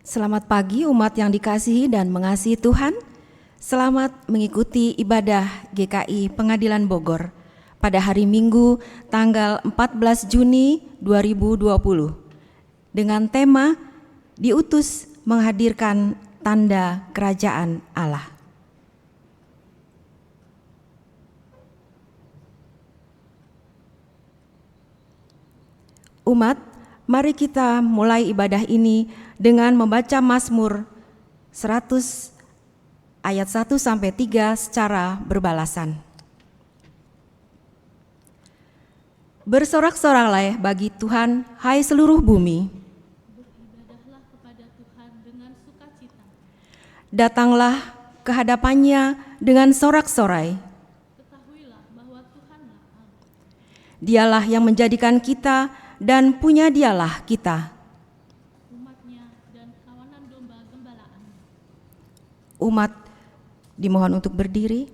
Selamat pagi umat yang dikasihi dan mengasihi Tuhan. Selamat mengikuti ibadah GKI Pengadilan Bogor pada hari Minggu tanggal 14 Juni 2020 dengan tema diutus menghadirkan tanda kerajaan Allah. Umat, mari kita mulai ibadah ini dengan membaca Mazmur 100 ayat 1 sampai 3 secara berbalasan. Bersorak-soraklah bagi Tuhan, hai seluruh bumi. Beribadahlah kepada Tuhan dengan sukacita. Datanglah ke hadapannya dengan sorak-sorai. Ketahuilah bahwa Tuhanlah Allah. Dialah yang menjadikan kita dan punya dialah kita. Umatnya dan kawanan domba gembalaan. Umat dimohon untuk berdiri.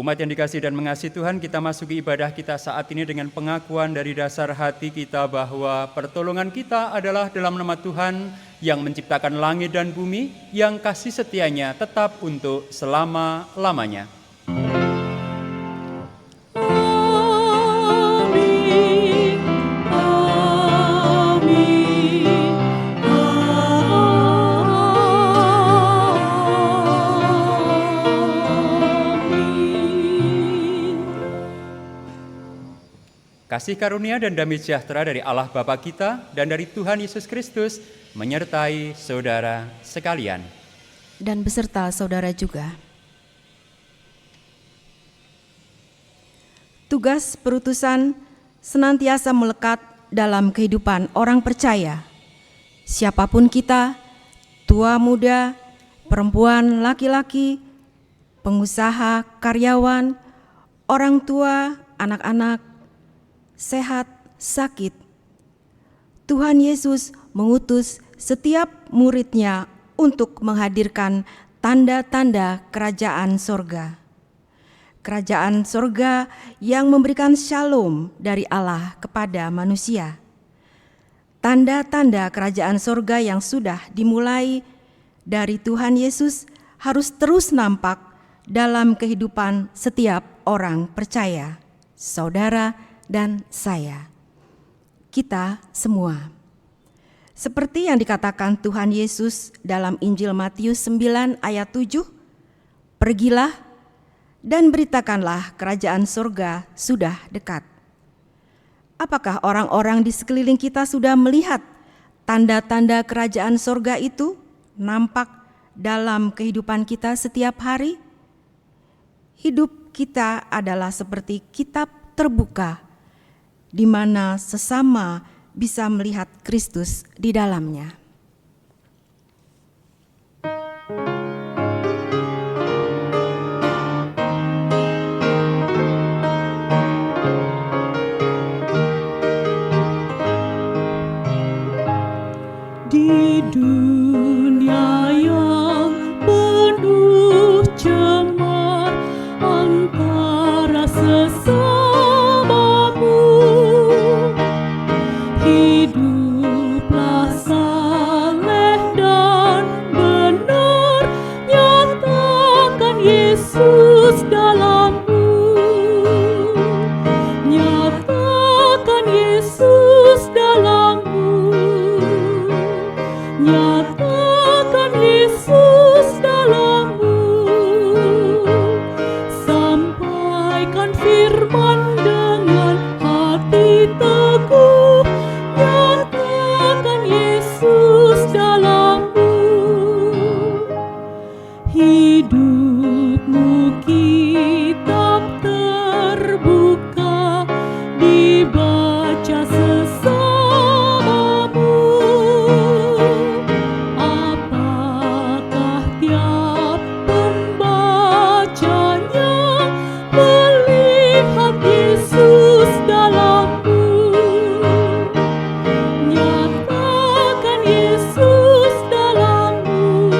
Umat yang dikasihi dan mengasihi Tuhan, kita masuki ibadah kita saat ini dengan pengakuan dari dasar hati kita bahwa pertolongan kita adalah dalam nama Tuhan yang menciptakan langit dan bumi, yang kasih setianya tetap untuk selama-lamanya. Kasih karunia dan damai sejahtera dari Allah Bapa kita dan dari Tuhan Yesus Kristus menyertai saudara sekalian. Dan beserta saudara juga. Tugas perutusan senantiasa melekat dalam kehidupan orang percaya. Siapapun kita, tua muda, perempuan, laki-laki, pengusaha, karyawan, orang tua, anak-anak, sehat, sakit. Tuhan Yesus mengutus setiap muridnya untuk menghadirkan tanda-tanda kerajaan sorga. Kerajaan sorga yang memberikan shalom dari Allah kepada manusia. Tanda-tanda kerajaan sorga yang sudah dimulai dari Tuhan Yesus harus terus nampak dalam kehidupan setiap orang percaya, saudara dan saya, kita semua. Seperti yang dikatakan Tuhan Yesus dalam Injil Matius 9 ayat 7, pergilah dan beritakanlah kerajaan surga sudah dekat. Apakah orang-orang di sekeliling kita sudah melihat tanda-tanda kerajaan surga itu nampak dalam kehidupan kita setiap hari? Hidup kita adalah seperti kitab terbuka di mana sesama bisa melihat Kristus di dalamnya. Di dunia yang penuh Nyatakan Yesus dalammu, sampaikan firman dengan hati teguh. Nyatakan Yesus dalammu, hidupmu kitab terbuka, dibaca sesamamu. Apakah tiap pembacanya melihat Yesus dalammu? Nyatakan Yesus dalammu,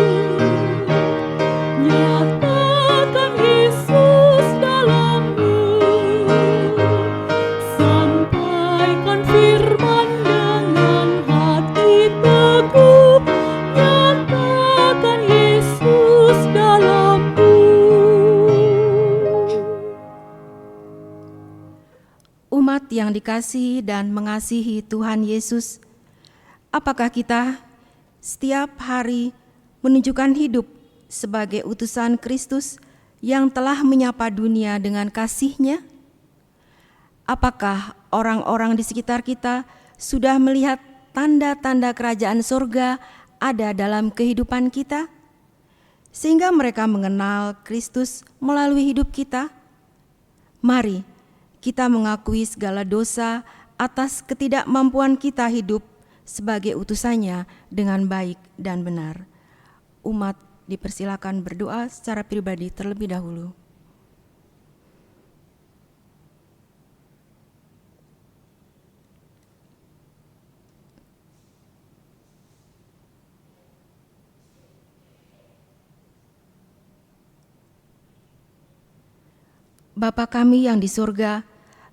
nyatakan Yesus dalammu, sampaikan firman dengan hati teguh. Nyatakan Yesus dalammu. Umat yang dikasihi dan mengasihi Tuhan Yesus, apakah kita setiap hari menunjukkan hidup sebagai utusan Kristus yang telah menyapa dunia dengan kasih-Nya? Apakah orang-orang di sekitar kita sudah melihat tanda-tanda kerajaan surga ada dalam kehidupan kita, sehingga mereka mengenal Kristus melalui hidup kita? Mari kita mengakui segala dosa atas ketidakmampuan kita hidup sebagai utusannya dengan baik dan benar. Umat dipersilakan berdoa secara pribadi terlebih dahulu. Bapa kami yang di surga,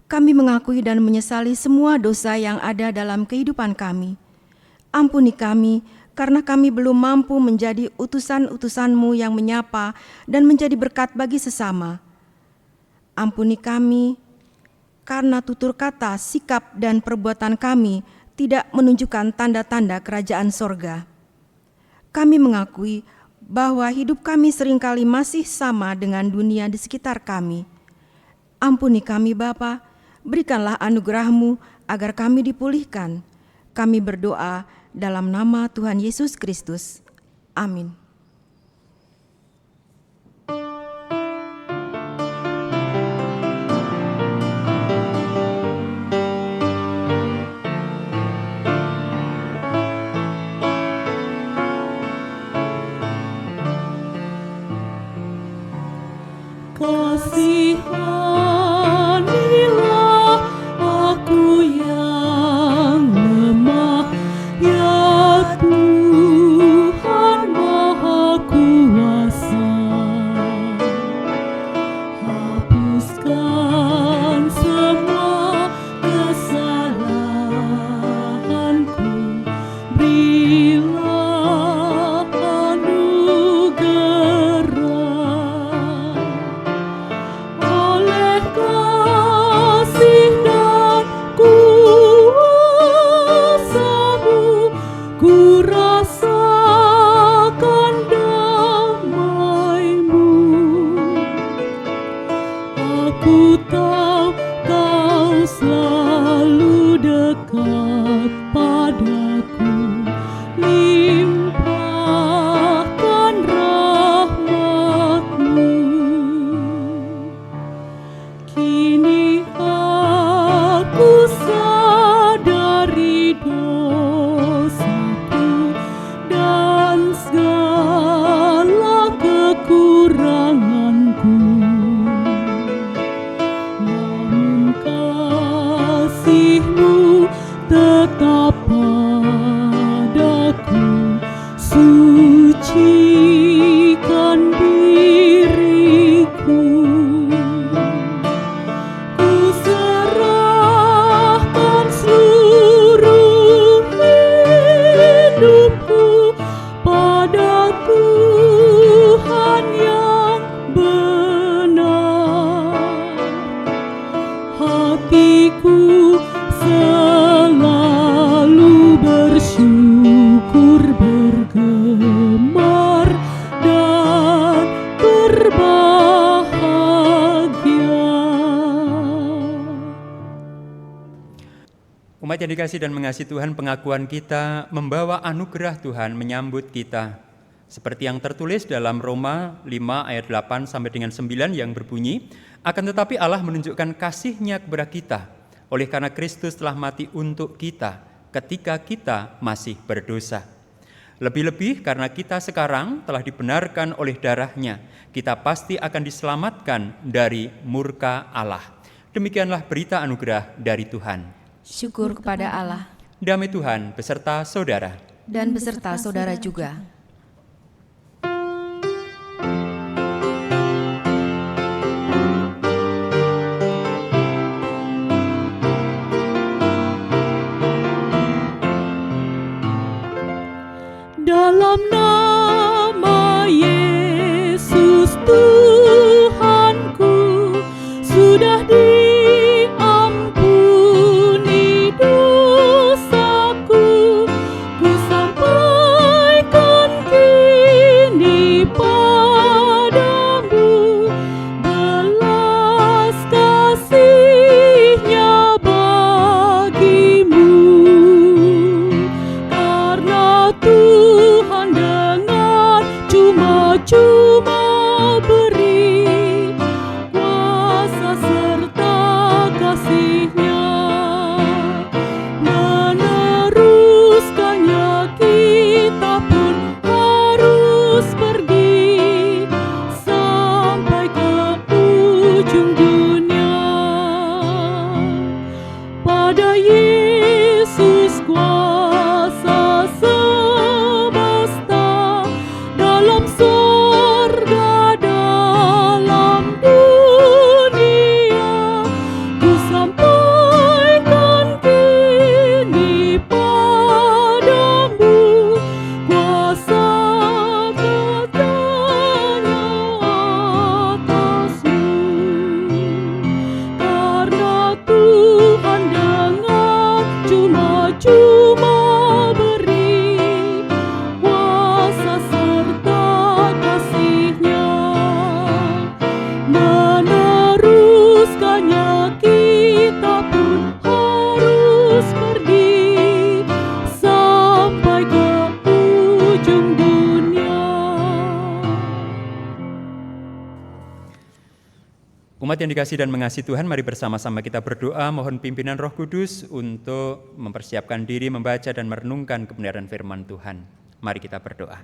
kami mengakui dan menyesali semua dosa yang ada dalam kehidupan kami. Ampuni kami, karena kami belum mampu menjadi utusan-utusan-Mu yang menyapa dan menjadi berkat bagi sesama. Ampuni kami, karena tutur kata, sikap, dan perbuatan kami tidak menunjukkan tanda-tanda kerajaan sorga. Kami mengakui bahwa hidup kami seringkali masih sama dengan dunia di sekitar kami. Ampuni kami Bapa, berikanlah anugerah-Mu agar kami dipulihkan. Kami berdoa dalam nama Tuhan Yesus Kristus. Amin. Kasihanilah aku yang lemah, ya Tuhan Maha dikasihi dan mengasihi Tuhan, pengakuan kita membawa anugerah Tuhan menyambut kita. Seperti yang tertulis dalam Roma 5 ayat 8 sampai dengan 9 yang berbunyi, akan tetapi Allah menunjukkan kasih-Nya kepada kita, oleh karena Kristus telah mati untuk kita ketika kita masih berdosa. Lebih-lebih karena kita sekarang telah dibenarkan oleh darah-Nya, kita pasti akan diselamatkan dari murka Allah. Demikianlah berita anugerah dari Tuhan. Syukur kepada Allah Damai Tuhan beserta saudara. dan beserta saudara juga. Dalam nama Yesus Tuhanku, sudah diampuni dosaku. Ku sampaikan kini padamu belas kasih-Nya bagimu. Karena Tuhan dengan cuma-cuma beri kuasa serta kasih-Nya, meneruskannya kita pun harus pergi sampai ke ujung dunia. Pada Yesus kuasa semesta, dalam sorga, dalam dunia. Ku sampaikan kini padamu kuasa katanya atasmu. Karena Tuhan dengan cuma-cuma beri kuasa serta kasih-Nya, meneruskannya kita pun harus pergi sampai ke ujung dunia. Umat yang dikasihi dan mengasihi Tuhan, mari bersama-sama kita berdoa mohon pimpinan Roh Kudus untuk mempersiapkan diri membaca dan merenungkan kebenaran firman Tuhan. Mari kita berdoa.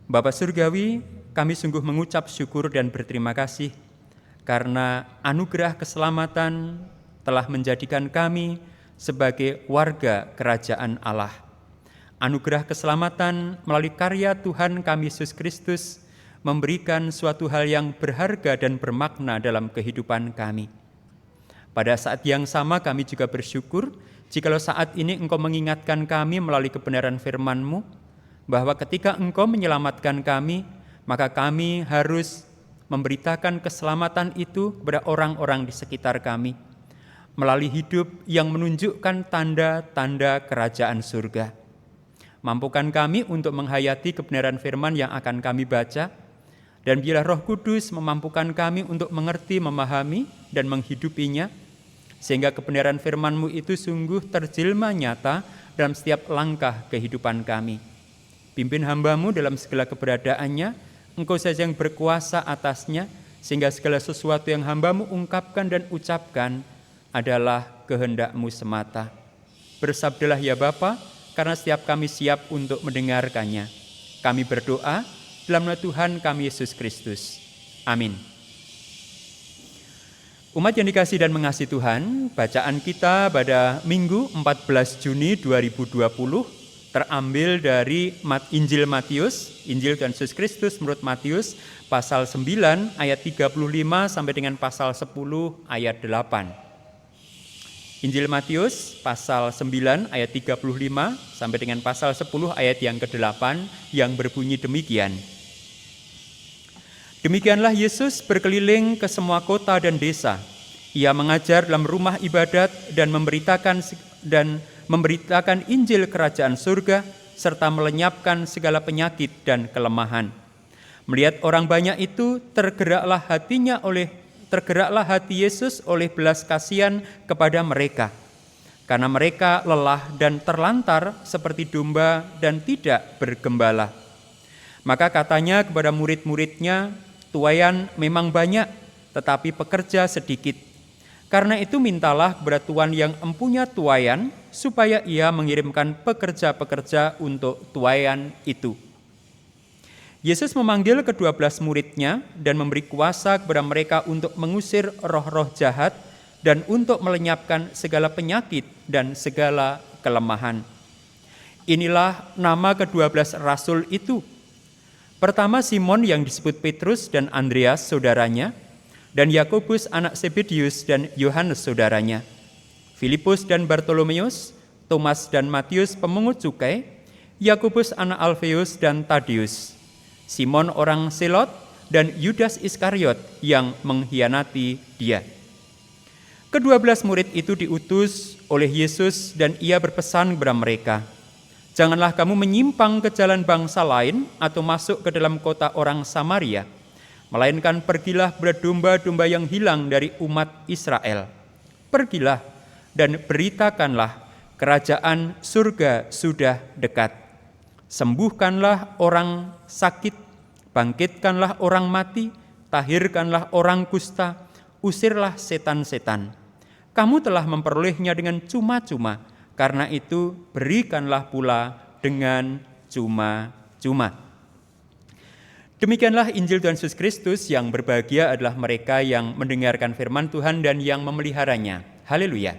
Bapa Surgawi, kami sungguh mengucap syukur dan berterima kasih karena anugerah keselamatan telah menjadikan kami sebagai warga kerajaan Allah. Anugerah keselamatan melalui karya Tuhan kami Yesus Kristus memberikan suatu hal yang berharga dan bermakna dalam kehidupan kami. Pada saat yang sama kami juga bersyukur jikalau saat ini Engkau mengingatkan kami melalui kebenaran firman-Mu bahwa ketika Engkau menyelamatkan kami, maka kami harus memberitakan keselamatan itu kepada orang-orang di sekitar kami melalui hidup yang menunjukkan tanda-tanda kerajaan surga. Mampukan kami untuk menghayati kebenaran firman yang akan kami baca, dan biarlah Roh Kudus memampukan kami untuk mengerti, memahami, dan menghidupinya, sehingga kebenaran firman-Mu itu sungguh terjelma nyata dalam setiap langkah kehidupan kami. Pimpin hamba-Mu dalam segala keberadaannya, Engkau saja yang berkuasa atasnya, sehingga segala sesuatu yang hamba-Mu ungkapkan dan ucapkan adalah kehendak-Mu semata. Bersabdalah ya Bapa, karena setiap kami siap untuk mendengarkannya. Kami berdoa dalam nama Tuhan kami Yesus Kristus. Amin. Umat yang dikasihi dan mengasihi Tuhan, bacaan kita pada Minggu 14 Juni 2020 terambil dari Injil Matius, Injil Tuhan Yesus Kristus menurut Matius pasal 9 ayat 35 sampai dengan pasal 10 ayat 8. Injil Matius pasal 9 ayat 35 sampai dengan pasal 10 ayat yang ke-8 yang berbunyi demikian. Demikianlah Yesus berkeliling ke semua kota dan desa. Ia mengajar dalam rumah ibadat dan memberitakan Injil kerajaan surga serta melenyapkan segala penyakit dan kelemahan. Melihat orang banyak itu, tergeraklah hati Yesus oleh belas kasihan kepada mereka, karena mereka lelah dan terlantar seperti domba dan tidak bergembala. Maka katanya kepada murid-muridnya, tuaian memang banyak, tetapi pekerja sedikit. Karena itu mintalah kepada Tuhan yang empunya tuaian, supaya ia mengirimkan pekerja-pekerja untuk tuaian itu. Yesus memanggil ke-12 muridnya dan memberi kuasa kepada mereka untuk mengusir roh-roh jahat dan untuk melenyapkan segala penyakit dan segala kelemahan. Inilah nama ke-12 rasul itu. Pertama Simon yang disebut Petrus dan Andreas saudaranya, dan Yakobus anak Zebedius dan Yohanes saudaranya, Filipus dan Bartolomeus, Thomas dan Matius pemungut cukai, Yakobus anak Alfeus dan Tadeus, Simon orang Selot, dan Yudas Iskariot yang mengkhianati dia. Ke-12 murid itu diutus oleh Yesus dan ia berpesan kepada mereka, "Janganlah kamu menyimpang ke jalan bangsa lain atau masuk ke dalam kota orang Samaria, melainkan pergilah kepada domba-domba yang hilang dari umat Israel. Pergilah dan beritakanlah kerajaan surga sudah dekat. Sembuhkanlah orang sakit, bangkitkanlah orang mati, tahirkanlah orang kusta, usirlah setan-setan. Kamu telah memperolehnya dengan cuma-cuma, karena itu berikanlah pula dengan cuma-cuma." Demikianlah Injil Tuhan Yesus Kristus. Yang berbahagia adalah mereka yang mendengarkan firman Tuhan dan yang memeliharanya. Haleluya.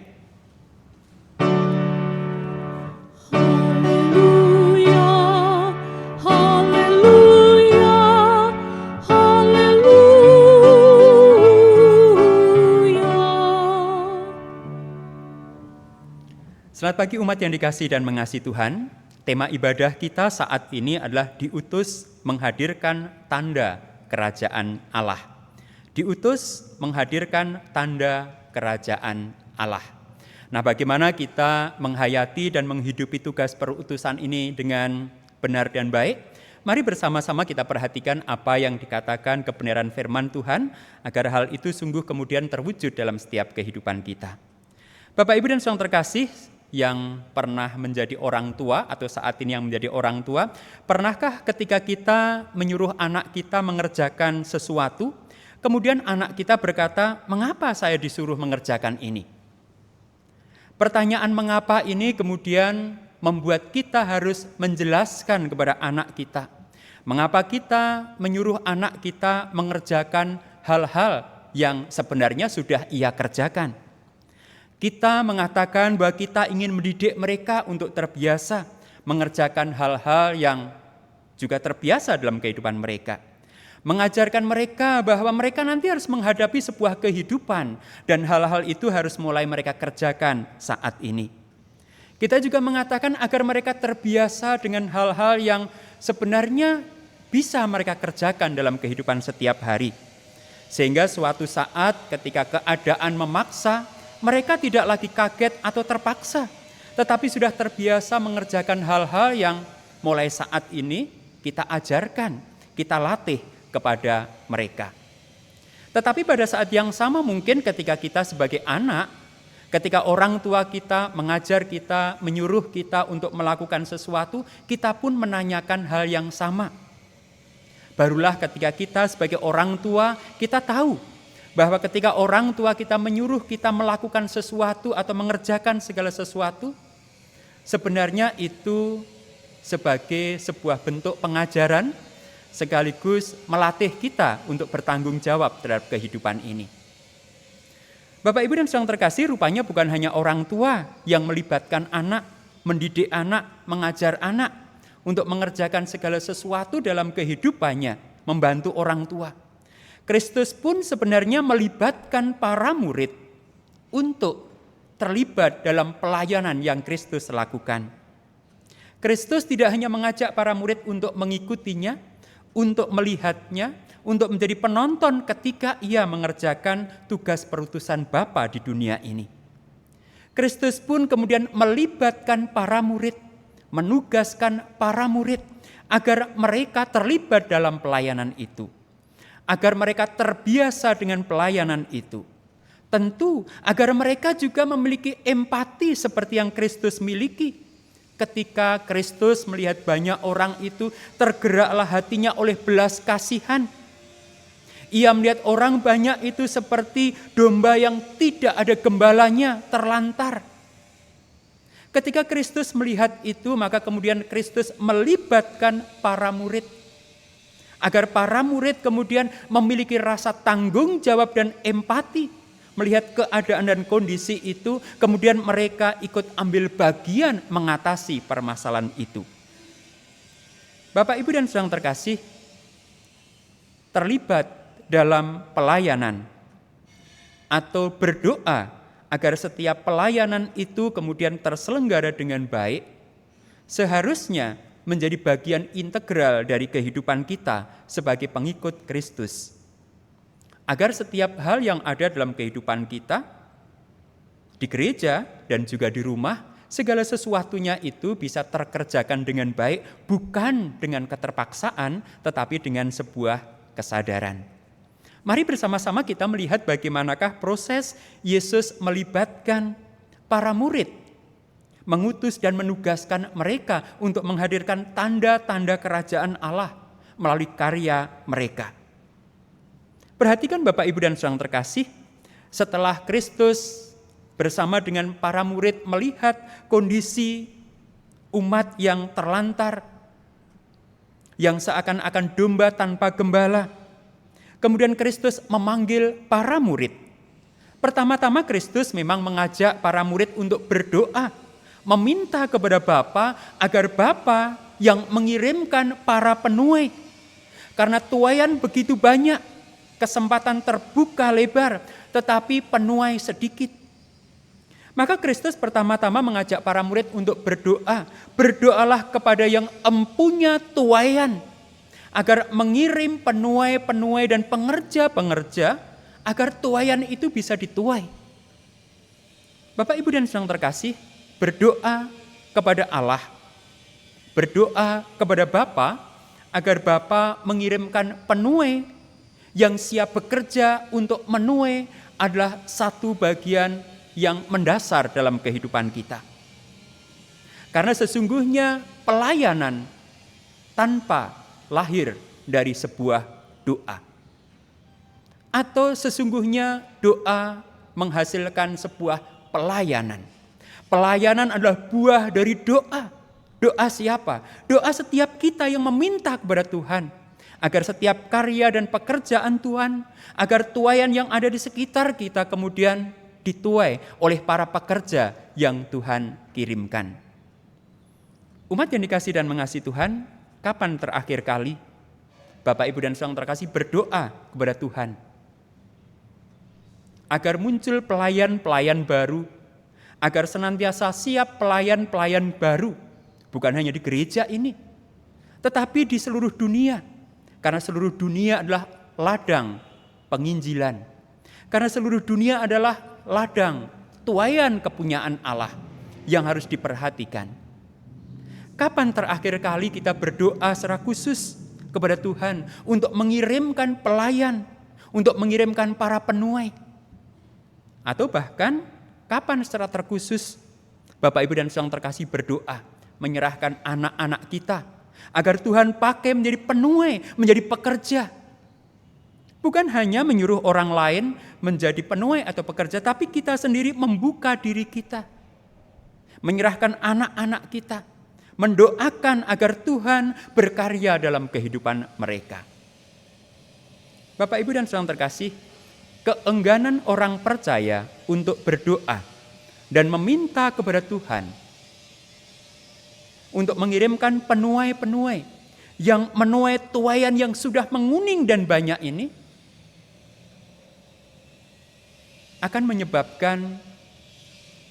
Haleluya, haleluya, haleluya. Selamat pagi umat yang dikasihi dan mengasihi Tuhan. Tema ibadah kita saat ini adalah diutus menghadirkan tanda kerajaan Allah. Diutus menghadirkan tanda kerajaan Allah. Nah, bagaimana kita menghayati dan menghidupi tugas perutusan ini dengan benar dan baik? Mari bersama-sama kita perhatikan apa yang dikatakan kebenaran firman Tuhan, agar hal itu sungguh kemudian terwujud dalam setiap kehidupan kita. Bapak, Ibu, dan saudara terkasih, yang pernah menjadi orang tua atau saat ini yang menjadi orang tua, pernahkah ketika kita menyuruh anak kita mengerjakan sesuatu, kemudian anak kita berkata, "Mengapa saya disuruh mengerjakan ini?" Pertanyaan mengapa ini kemudian membuat kita harus menjelaskan kepada anak kita. Mengapa kita menyuruh anak kita mengerjakan hal-hal yang sebenarnya sudah ia kerjakan? Kita mengatakan bahwa kita ingin mendidik mereka untuk terbiasa mengerjakan hal-hal yang juga terbiasa dalam kehidupan mereka. Mengajarkan mereka bahwa mereka nanti harus menghadapi sebuah kehidupan dan hal-hal itu harus mulai mereka kerjakan saat ini. Kita juga mengatakan agar mereka terbiasa dengan hal-hal yang sebenarnya bisa mereka kerjakan dalam kehidupan setiap hari. Sehingga suatu saat ketika keadaan memaksa, mereka tidak lagi kaget atau terpaksa, tetapi sudah terbiasa mengerjakan hal-hal yang mulai saat ini kita ajarkan, kita latih kepada mereka. Tetapi pada saat yang sama mungkin ketika kita sebagai anak, ketika orang tua kita mengajar kita, menyuruh kita untuk melakukan sesuatu, kita pun menanyakan hal yang sama. Barulah ketika kita sebagai orang tua, kita tahu bahwa ketika orang tua kita menyuruh kita melakukan sesuatu atau mengerjakan segala sesuatu, sebenarnya itu sebagai sebuah bentuk pengajaran sekaligus melatih kita untuk bertanggung jawab terhadap kehidupan ini. Bapak, Ibu, dan saudara terkasih, rupanya bukan hanya orang tua yang melibatkan anak, mendidik anak, mengajar anak untuk mengerjakan segala sesuatu dalam kehidupannya, membantu orang tua. Kristus pun sebenarnya melibatkan para murid untuk terlibat dalam pelayanan yang Kristus lakukan. Kristus tidak hanya mengajak para murid untuk mengikutinya, untuk melihatnya, untuk menjadi penonton ketika ia mengerjakan tugas perutusan Bapa di dunia ini. Kristus pun kemudian melibatkan para murid, menugaskan para murid agar mereka terlibat dalam pelayanan itu. Agar mereka terbiasa dengan pelayanan itu, Tentu agar mereka juga memiliki empati seperti yang Kristus miliki. Ketika Kristus melihat banyak orang itu, tergeraklah hatinya oleh belas kasihan. Ia melihat orang banyak itu seperti domba yang tidak ada gembalanya, terlantar. Ketika Kristus melihat itu, maka kemudian Kristus melibatkan para murid. Agar para murid kemudian memiliki rasa tanggung jawab dan empati. Melihat keadaan dan kondisi itu, kemudian mereka ikut ambil bagian mengatasi permasalahan itu. Bapak, Ibu dan Saudara terkasih, terlibat dalam pelayanan atau berdoa agar setiap pelayanan itu kemudian terselenggara dengan baik, seharusnya menjadi bagian integral dari kehidupan kita sebagai pengikut Kristus. Agar setiap hal yang ada dalam kehidupan kita, di gereja dan juga di rumah, segala sesuatunya itu bisa terkerjakan dengan baik, bukan dengan keterpaksaan, tetapi dengan sebuah kesadaran. Mari bersama-sama kita melihat bagaimanakah proses Yesus melibatkan para murid, mengutus dan menugaskan mereka untuk menghadirkan tanda-tanda kerajaan Allah melalui karya mereka. Perhatikan Bapak, Ibu dan Saudara terkasih, setelah Kristus bersama dengan para murid melihat kondisi umat yang terlantar, yang seakan-akan domba tanpa gembala, kemudian Kristus memanggil para murid. Pertama-tama Kristus memang mengajak para murid untuk berdoa, meminta kepada Bapa agar Bapa yang mengirimkan para penuai. Karena tuaian begitu banyak, kesempatan terbuka lebar, tetapi penuai sedikit. Maka Kristus pertama-tama mengajak para murid untuk berdoa. Berdoalah kepada yang empunya tuaian, agar mengirim penuai-penuai dan pengerja-pengerja, agar tuaian itu bisa dituai. Bapak, Ibu dan Saudara terkasih, berdoa kepada Allah, berdoa kepada Bapa, agar Bapa mengirimkan penuai yang siap bekerja untuk menuai adalah satu bagian yang mendasar dalam kehidupan kita. Karena sesungguhnya pelayanan tanpa lahir dari sebuah doa. Atau sesungguhnya doa menghasilkan sebuah pelayanan. Pelayanan adalah buah dari doa. Doa siapa? Doa setiap kita yang meminta kepada Tuhan. Agar setiap karya dan pekerjaan Tuhan, agar tuaian yang ada di sekitar kita kemudian dituai oleh para pekerja yang Tuhan kirimkan. Umat yang dikasihi dan mengasihi Tuhan, kapan terakhir kali Bapak, Ibu dan Saudara terkasih berdoa kepada Tuhan? Agar muncul pelayan-pelayan baru, agar senantiasa siap pelayan-pelayan baru, bukan hanya di gereja ini, tetapi di seluruh dunia. Karena seluruh dunia adalah ladang penginjilan. Karena seluruh dunia adalah ladang tuaian kepunyaan Allah yang harus diperhatikan. Kapan terakhir kali kita berdoa secara khusus kepada Tuhan untuk mengirimkan pelayan, untuk mengirimkan para penuai? Atau bahkan kapan secara terkhusus Bapak, Ibu dan Saudara terkasih berdoa menyerahkan anak-anak kita agar Tuhan pakai menjadi penuai, menjadi pekerja. Bukan hanya menyuruh orang lain menjadi penuai atau pekerja, tapi kita sendiri membuka diri kita. Menyerahkan anak-anak kita, mendoakan agar Tuhan berkarya dalam kehidupan mereka. Bapak, Ibu dan Saudara terkasih, keengganan orang percaya untuk berdoa dan meminta kepada Tuhan untuk mengirimkan penuai-penuai yang menuai tuaian yang sudah menguning dan banyak ini akan menyebabkan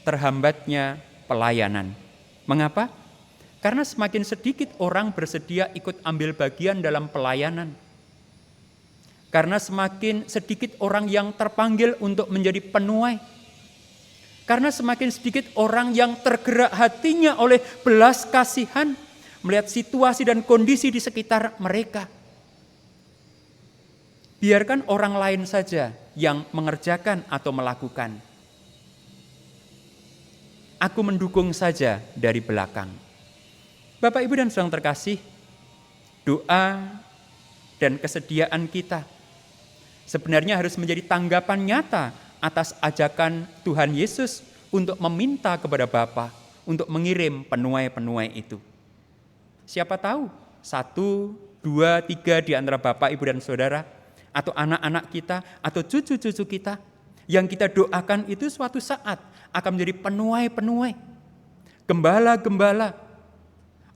terhambatnya pelayanan. Mengapa? Karena semakin sedikit orang bersedia ikut ambil bagian dalam pelayanan. Karena semakin sedikit orang yang terpanggil untuk menjadi penuai. Karena semakin sedikit orang yang tergerak hatinya oleh belas kasihan, melihat situasi dan kondisi di sekitar mereka. Biarkan orang lain saja yang mengerjakan atau melakukan. Aku mendukung saja dari belakang. Bapak, Ibu, dan saudara terkasih, doa dan kesediaan kita sebenarnya harus menjadi tanggapan nyata atas ajakan Tuhan Yesus untuk meminta kepada Bapa untuk mengirim penuai-penuai itu. Siapa tahu 1, 2, 3 di antara Bapak, Ibu, dan Saudara, atau anak-anak kita, atau cucu-cucu kita, yang kita doakan itu suatu saat akan menjadi penuai-penuai, gembala-gembala,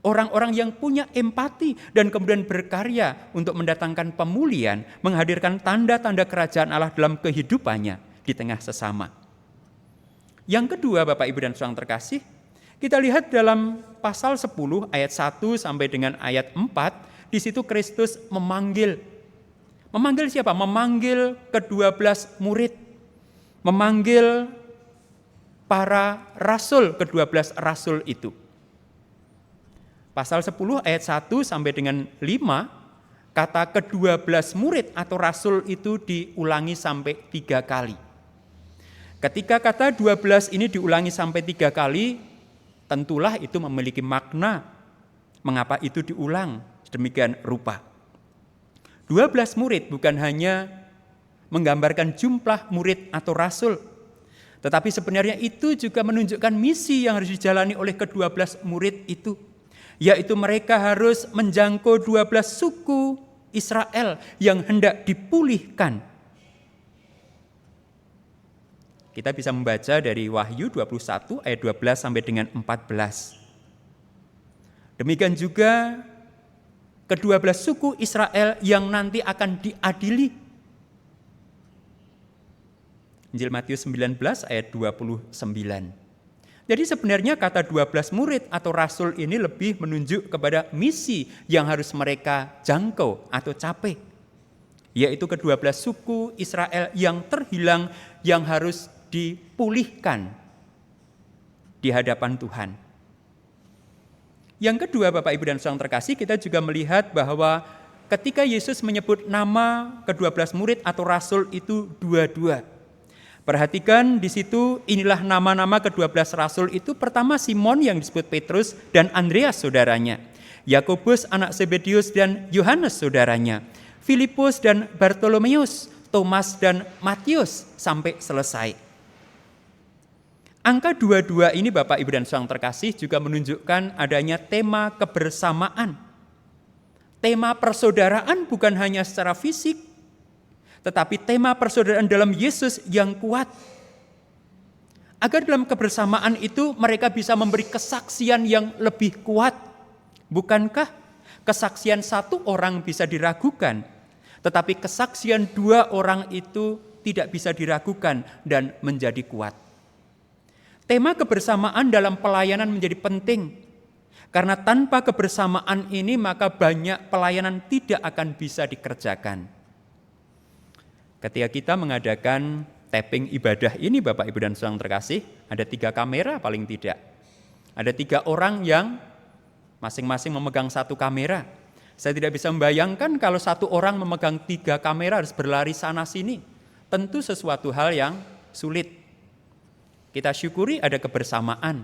orang-orang yang punya empati dan kemudian berkarya untuk mendatangkan pemulihan, menghadirkan tanda-tanda kerajaan Allah dalam kehidupannya di tengah sesama. Yang kedua, Bapak, Ibu, dan saudara terkasih, kita lihat dalam pasal 10 ayat 1 sampai dengan ayat 4, di situ Kristus memanggil siapa? Memanggil ke-12 murid, memanggil para rasul, ke-12 rasul itu. Pasal 10 ayat 1 sampai dengan 5, kata ke-12 murid atau rasul itu diulangi sampai 3 kali. Ketika kata 12 ini diulangi sampai 3 kali, tentulah itu memiliki makna mengapa itu diulang sedemikian rupa. 12 murid bukan hanya menggambarkan jumlah murid atau rasul, tetapi sebenarnya itu juga menunjukkan misi yang harus dijalani oleh ke-12 murid itu, yaitu mereka harus menjangkau 12 suku Israel yang hendak dipulihkan. Kita bisa membaca dari Wahyu 21 ayat 12 sampai dengan 14. Demikian juga ke-12 suku Israel yang nanti akan diadili. Injil Matius 19 ayat 29. Jadi sebenarnya kata 12 murid atau rasul ini lebih menunjuk kepada misi yang harus mereka jangkau atau capai, yaitu ke-12 suku Israel yang terhilang yang harus dipulihkan di hadapan Tuhan. Yang kedua, Bapak, Ibu, dan saudara terkasih, kita juga melihat bahwa ketika Yesus menyebut nama ke-12 murid atau rasul itu dua-dua. Perhatikan di situ, inilah nama-nama ke-12 rasul itu. Pertama Simon yang disebut Petrus dan Andreas saudaranya, Yakobus anak Zebedeus dan Yohanes saudaranya, Filipus dan Bartolomeus, Thomas dan Matius, sampai selesai. Angka 22 ini, Bapak, Ibu, dan saudara terkasih, juga menunjukkan adanya tema kebersamaan. Tema persaudaraan bukan hanya secara fisik, tetapi tema persaudaraan dalam Yesus yang kuat. Agar dalam kebersamaan itu mereka bisa memberi kesaksian yang lebih kuat. Bukankah kesaksian satu orang bisa diragukan, tetapi kesaksian 2 orang itu tidak bisa diragukan dan menjadi kuat. Tema kebersamaan dalam pelayanan menjadi penting, karena tanpa kebersamaan ini maka banyak pelayanan tidak akan bisa dikerjakan. Ketika kita mengadakan tapping ibadah ini, Bapak, Ibu, dan saudara terkasih, ada 3 kamera paling tidak. Ada 3 orang yang masing-masing memegang 1 kamera. Saya tidak bisa membayangkan kalau 1 orang memegang 3 kamera harus berlari sana sini. Tentu sesuatu hal yang sulit. Kita syukuri ada kebersamaan.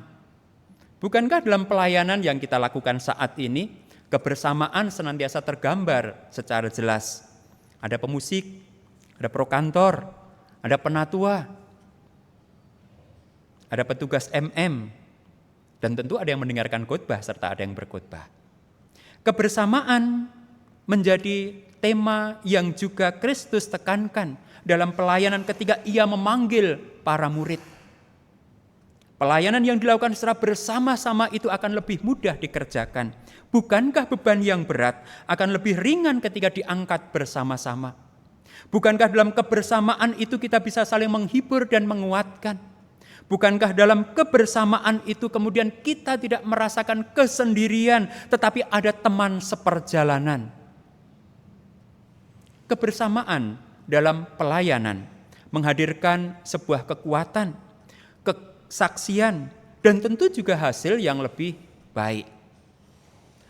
Bukankah dalam pelayanan yang kita lakukan saat ini, kebersamaan senantiasa tergambar secara jelas. Ada pemusik, ada prokantor, ada penatua, ada petugas MM, dan tentu ada yang mendengarkan khotbah serta ada yang berkhotbah. Kebersamaan menjadi tema yang juga Kristus tekankan dalam pelayanan ketika ia memanggil para murid. Pelayanan yang dilakukan secara bersama-sama itu akan lebih mudah dikerjakan. Bukankah beban yang berat akan lebih ringan ketika diangkat bersama-sama? Bukankah dalam kebersamaan itu kita bisa saling menghibur dan menguatkan? Bukankah dalam kebersamaan itu kemudian kita tidak merasakan kesendirian, tetapi ada teman seperjalanan? Kebersamaan dalam pelayanan menghadirkan sebuah kekuatan, kesaksian, dan tentu juga hasil yang lebih baik.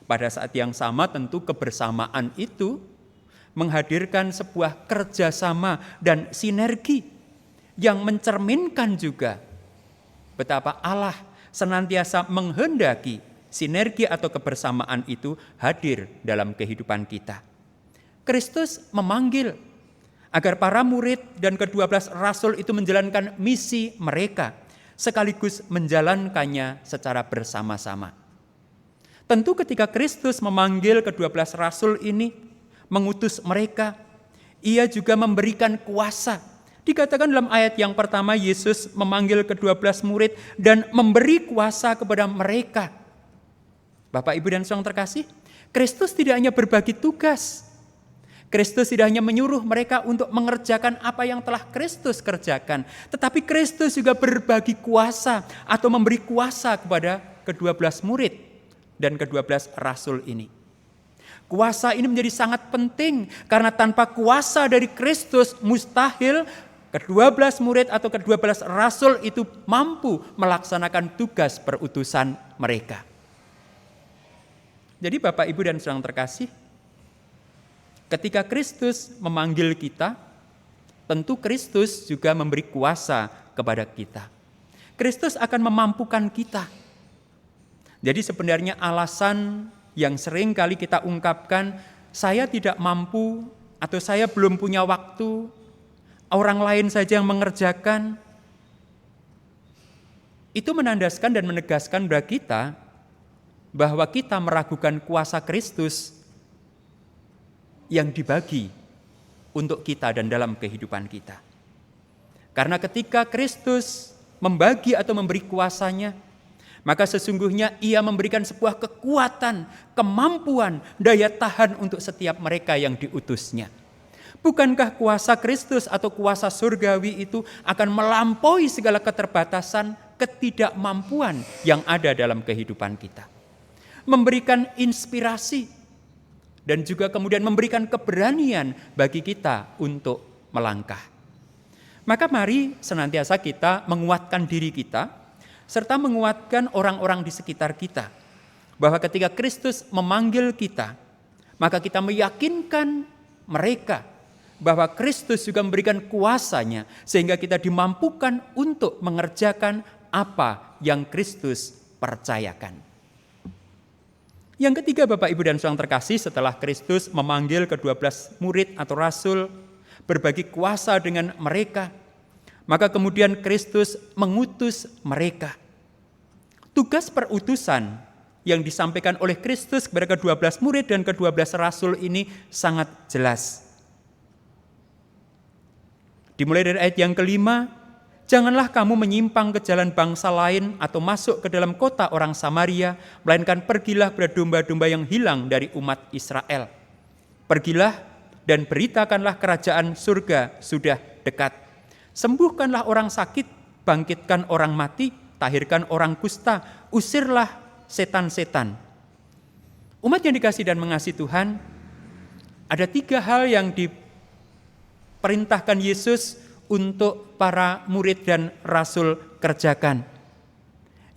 Pada saat yang sama tentu kebersamaan itu menghadirkan sebuah kerjasama dan sinergi yang mencerminkan juga betapa Allah senantiasa menghendaki sinergi atau kebersamaan itu hadir dalam kehidupan kita. Kristus memanggil agar para murid dan ke-12 rasul itu menjalankan misi mereka, sekaligus menjalankannya secara bersama-sama. Tentu ketika Kristus memanggil ke-12 rasul ini, mengutus mereka, ia juga memberikan kuasa. Dikatakan dalam ayat yang pertama, Yesus memanggil ke-12 murid dan memberi kuasa kepada mereka. Bapak, Ibu, dan saudara terkasih, Kristus tidak hanya berbagi tugas. Kristus tidak hanya menyuruh mereka untuk mengerjakan apa yang telah Kristus kerjakan, tetapi Kristus juga berbagi kuasa atau memberi kuasa kepada ke-12 murid dan ke-12 rasul ini. Kuasa ini menjadi sangat penting karena tanpa kuasa dari Kristus mustahil ke-12 murid atau ke-12 rasul itu mampu melaksanakan tugas perutusan mereka. Jadi Bapak, Ibu, dan saudara terkasih, ketika Kristus memanggil kita, tentu Kristus juga memberi kuasa kepada kita. Kristus akan memampukan kita. Jadi sebenarnya alasan yang sering kali kita ungkapkan, saya tidak mampu atau saya belum punya waktu, orang lain saja yang mengerjakan, itu menandaskan dan menegaskan kepada kita bahwa kita meragukan kuasa Kristus yang dibagi untuk kita dan dalam kehidupan kita. Karena ketika Kristus membagi atau memberi kuasanya, maka sesungguhnya ia memberikan sebuah kekuatan, kemampuan, daya tahan untuk setiap mereka yang diutusnya. Bukankah kuasa Kristus atau kuasa surgawi itu akan melampaui segala keterbatasan, ketidakmampuan yang ada dalam kehidupan kita? Memberikan inspirasi dan juga kemudian memberikan keberanian bagi kita untuk melangkah. Maka mari senantiasa kita menguatkan diri kita serta menguatkan orang-orang di sekitar kita, bahwa ketika Kristus memanggil kita, maka kita meyakinkan mereka bahwa Kristus juga memberikan kuasanya sehingga kita dimampukan untuk mengerjakan apa yang Kristus percayakan. Yang ketiga, Bapak, Ibu, dan saudara terkasih, setelah Kristus memanggil ke-12 murid atau rasul, berbagi kuasa dengan mereka, maka kemudian Kristus mengutus mereka. Tugas perutusan yang disampaikan oleh Kristus kepada ke-12 murid dan ke-12 rasul ini sangat jelas. Dimulai dari ayat yang kelima, janganlah kamu menyimpang ke jalan bangsa lain atau masuk ke dalam kota orang Samaria, melainkan pergilah pada domba-domba yang hilang dari umat Israel. Pergilah dan beritakanlah kerajaan surga sudah dekat. Sembuhkanlah orang sakit, bangkitkan orang mati, tahirkan orang kusta, usirlah setan-setan. Umat yang dikasihi dan mengasihi Tuhan, ada 3 hal yang diperintahkan Yesus untuk para murid dan rasul kerjakan,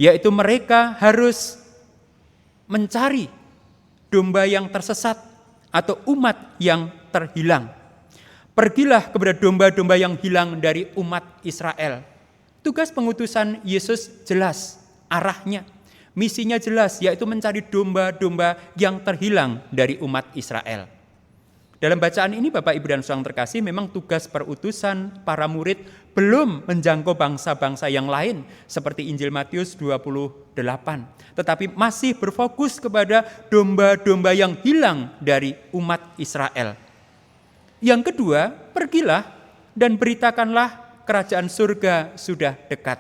yaitu mereka harus mencari domba yang tersesat atau umat yang terhilang. Pergilah kepada domba-domba yang hilang dari umat Israel. Tugas pengutusan Yesus jelas, arahnya, misinya jelas, yaitu mencari domba-domba yang terhilang dari umat Israel. Dalam bacaan ini, Bapak, Ibu, dan saudara terkasih, memang tugas perutusan para murid belum menjangkau bangsa-bangsa yang lain seperti Injil Matius 28, tetapi masih berfokus kepada domba-domba yang hilang dari umat Israel. Yang kedua, pergilah dan beritakanlah kerajaan surga sudah dekat.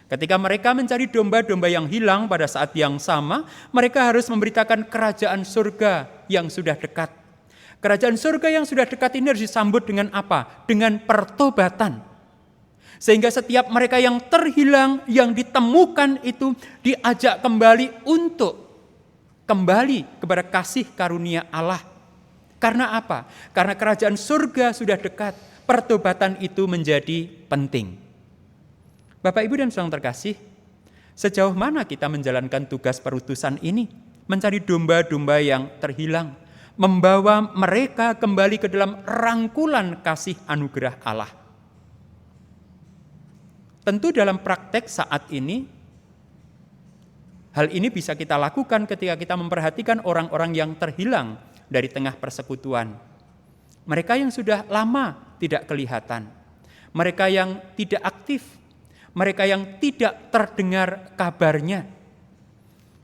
Ketika mereka mencari domba-domba yang hilang pada saat yang sama, mereka harus memberitakan kerajaan surga yang sudah dekat. Kerajaan surga yang sudah dekat ini harus disambut dengan apa? Dengan pertobatan. Sehingga setiap mereka yang terhilang, yang ditemukan itu diajak kembali untuk kembali kepada kasih karunia Allah. Karena apa? Karena kerajaan surga sudah dekat, pertobatan itu menjadi penting. Bapak, Ibu, dan saudara terkasih, sejauh mana kita menjalankan tugas perutusan ini? Mencari domba-domba yang terhilang, membawa mereka kembali ke dalam rangkulan kasih anugerah Allah. Tentu dalam praktek saat ini, hal ini bisa kita lakukan ketika kita memperhatikan orang-orang yang terhilang dari tengah persekutuan. Mereka yang sudah lama tidak kelihatan, mereka yang tidak aktif, mereka yang tidak terdengar kabarnya.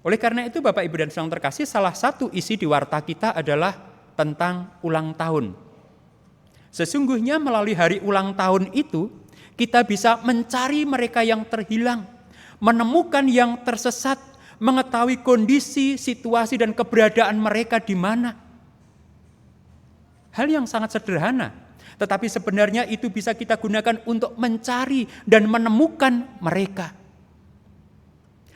Oleh karena itu Bapak Ibu dan Saudara terkasih, salah satu isi di warta kita adalah tentang ulang tahun. Sesungguhnya melalui hari ulang tahun itu, kita bisa mencari mereka yang terhilang, menemukan yang tersesat, mengetahui kondisi, situasi, dan keberadaan mereka di mana. Hal yang sangat sederhana, tetapi sebenarnya itu bisa kita gunakan untuk mencari dan menemukan mereka.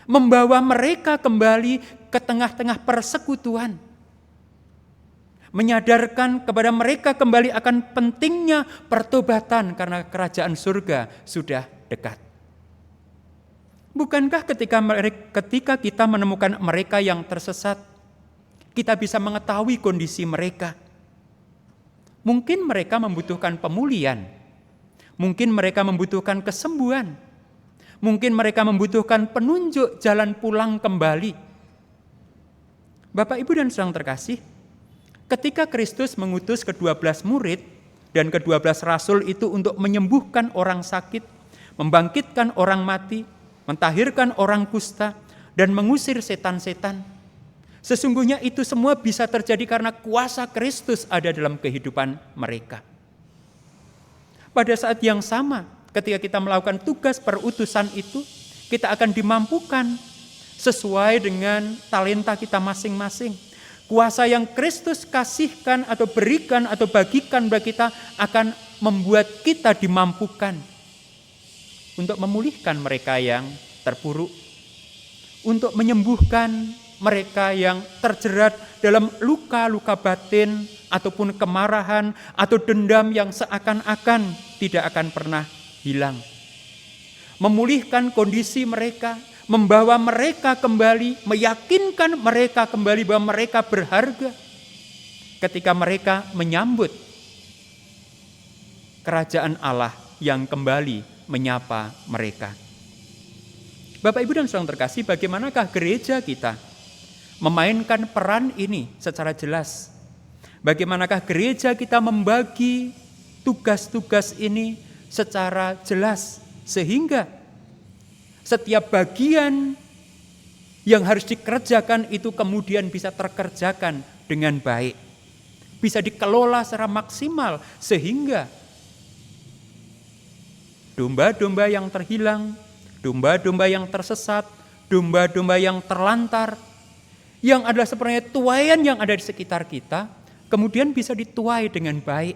Membawa mereka kembali ke tengah-tengah persekutuan. Menyadarkan kepada mereka kembali akan pentingnya pertobatan karena kerajaan surga sudah dekat. Bukankah ketika kita menemukan mereka yang tersesat, kita bisa mengetahui kondisi mereka? Mungkin mereka membutuhkan pemulihan, mungkin mereka membutuhkan kesembuhan, mungkin mereka membutuhkan penunjuk jalan pulang kembali. Bapak, Ibu, dan Saudara terkasih, ketika Kristus mengutus ke-12 murid dan ke-12 rasul itu untuk menyembuhkan orang sakit, membangkitkan orang mati, mentahirkan orang kusta, dan mengusir setan-setan, sesungguhnya itu semua bisa terjadi karena kuasa Kristus ada dalam kehidupan mereka. Pada saat yang sama, ketika kita melakukan tugas perutusan itu, kita akan dimampukan sesuai dengan talenta kita masing-masing. Kuasa yang Kristus kasihkan atau berikan atau bagikan bagi kita akan membuat kita dimampukan untuk memulihkan mereka yang terpuruk, untuk menyembuhkan mereka yang terjerat dalam luka-luka batin ataupun kemarahan atau dendam yang seakan-akan tidak akan pernah hilang. Memulihkan kondisi mereka, membawa mereka kembali, meyakinkan mereka kembali bahwa mereka berharga ketika mereka menyambut kerajaan Allah yang kembali menyapa mereka. Bapak, Ibu, dan Saudara terkasih, bagaimanakah gereja kita memainkan peran ini secara jelas? Bagaimanakah gereja kita membagi tugas-tugas ini secara jelas sehingga setiap bagian yang harus dikerjakan itu kemudian bisa terkerjakan dengan baik, bisa dikelola secara maksimal sehingga domba-domba yang terhilang, domba-domba yang tersesat, domba-domba yang terlantar, yang adalah sebenarnya tuaian yang ada di sekitar kita, kemudian bisa dituai dengan baik,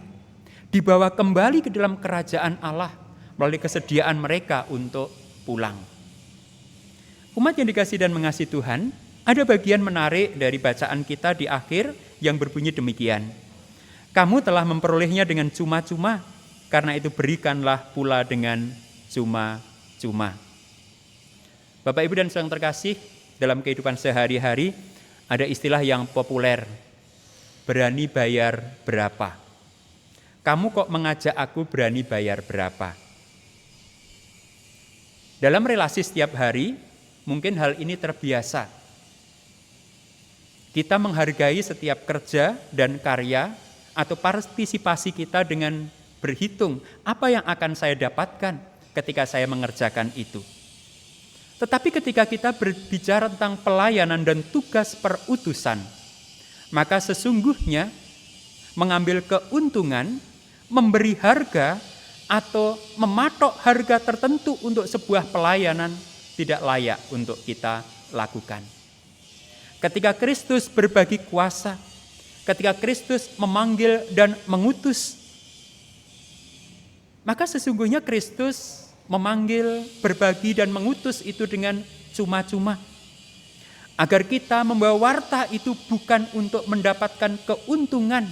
dibawa kembali ke dalam kerajaan Allah melalui kesediaan mereka untuk pulang. Umat yang dikasihi dan mengasihi Tuhan, ada bagian menarik dari bacaan kita di akhir yang berbunyi demikian. Kamu telah memperolehnya dengan cuma-cuma, karena itu berikanlah pula dengan cuma-cuma. Bapak, Ibu, dan Saudara terkasih, dalam kehidupan sehari-hari ada istilah yang populer, berani bayar berapa? Kamu kok mengajak aku berani bayar berapa? Dalam relasi setiap hari, mungkin hal ini terbiasa. Kita menghargai setiap kerja dan karya atau partisipasi kita dengan berhitung apa yang akan saya dapatkan ketika saya mengerjakan itu. Tetapi ketika kita berbicara tentang pelayanan dan tugas perutusan, maka sesungguhnya mengambil keuntungan, memberi harga, atau mematok harga tertentu untuk sebuah pelayanan tidak layak untuk kita lakukan. Ketika Kristus berbagi kuasa, ketika Kristus memanggil dan mengutus, maka sesungguhnya Kristus memanggil, berbagi, dan mengutus itu dengan cuma-cuma. Agar kita membawa warta itu bukan untuk mendapatkan keuntungan,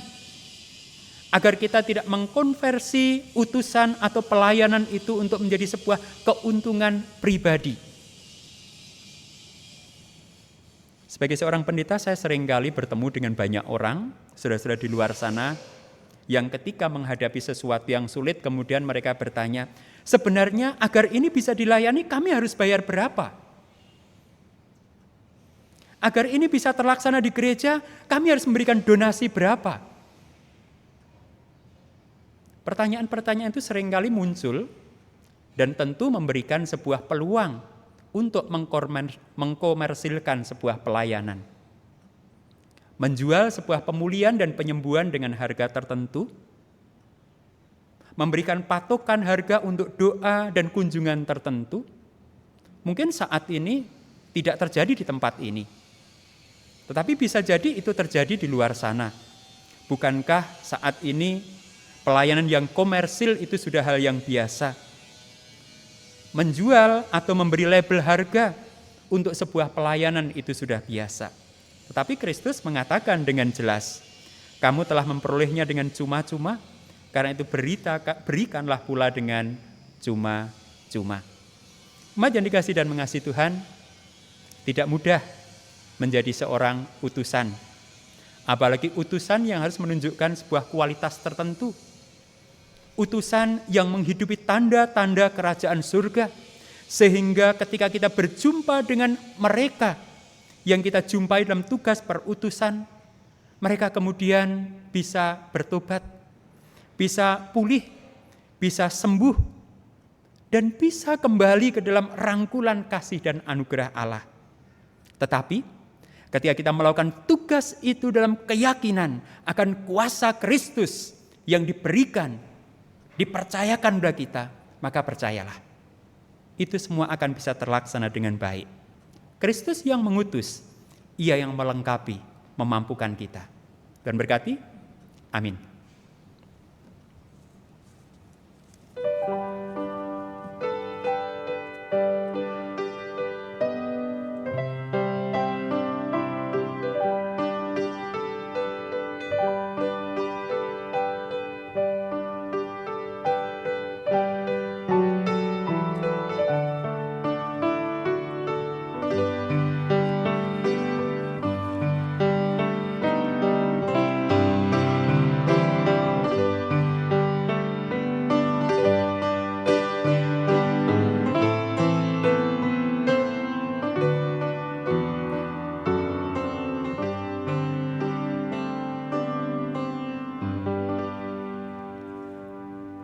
agar kita tidak mengkonversi utusan atau pelayanan itu untuk menjadi sebuah keuntungan pribadi. Sebagai seorang pendeta, saya seringkali bertemu dengan banyak orang, saudara-saudara di luar sana, yang ketika menghadapi sesuatu yang sulit, kemudian mereka bertanya, sebenarnya agar ini bisa dilayani, kami harus bayar berapa? Agar ini bisa terlaksana di gereja, kami harus memberikan donasi berapa? Pertanyaan-pertanyaan itu seringkali muncul dan tentu memberikan sebuah peluang untuk mengkomersilkan sebuah pelayanan. Menjual sebuah pemulihan dan penyembuhan dengan harga tertentu, memberikan patokan harga untuk doa dan kunjungan tertentu, mungkin saat ini tidak terjadi di tempat ini. Tetapi bisa jadi itu terjadi di luar sana. Bukankah saat ini pelayanan yang komersil itu sudah hal yang biasa? Menjual atau memberi label harga untuk sebuah pelayanan itu sudah biasa. Tetapi Kristus mengatakan dengan jelas, kamu telah memperolehnya dengan cuma-cuma, karena itu berikanlah pula dengan cuma-cuma. Umat yang dikasihi dan mengasihi Tuhan, tidak mudah menjadi seorang utusan. Apalagi utusan yang harus menunjukkan sebuah kualitas tertentu. Utusan yang menghidupi tanda-tanda kerajaan surga, sehingga ketika kita berjumpa dengan mereka yang kita jumpai dalam tugas perutusan, mereka kemudian bisa bertobat, bisa pulih, bisa sembuh, dan bisa kembali ke dalam rangkulan kasih dan anugerah Allah. Tetapi ketika kita melakukan tugas itu dalam keyakinan akan kuasa Kristus yang diberikan, dipercayakan kepada kita, maka percayalah, itu semua akan bisa terlaksana dengan baik. Kristus yang mengutus, Ia yang melengkapi, memampukan kita. Dan berkati, amin.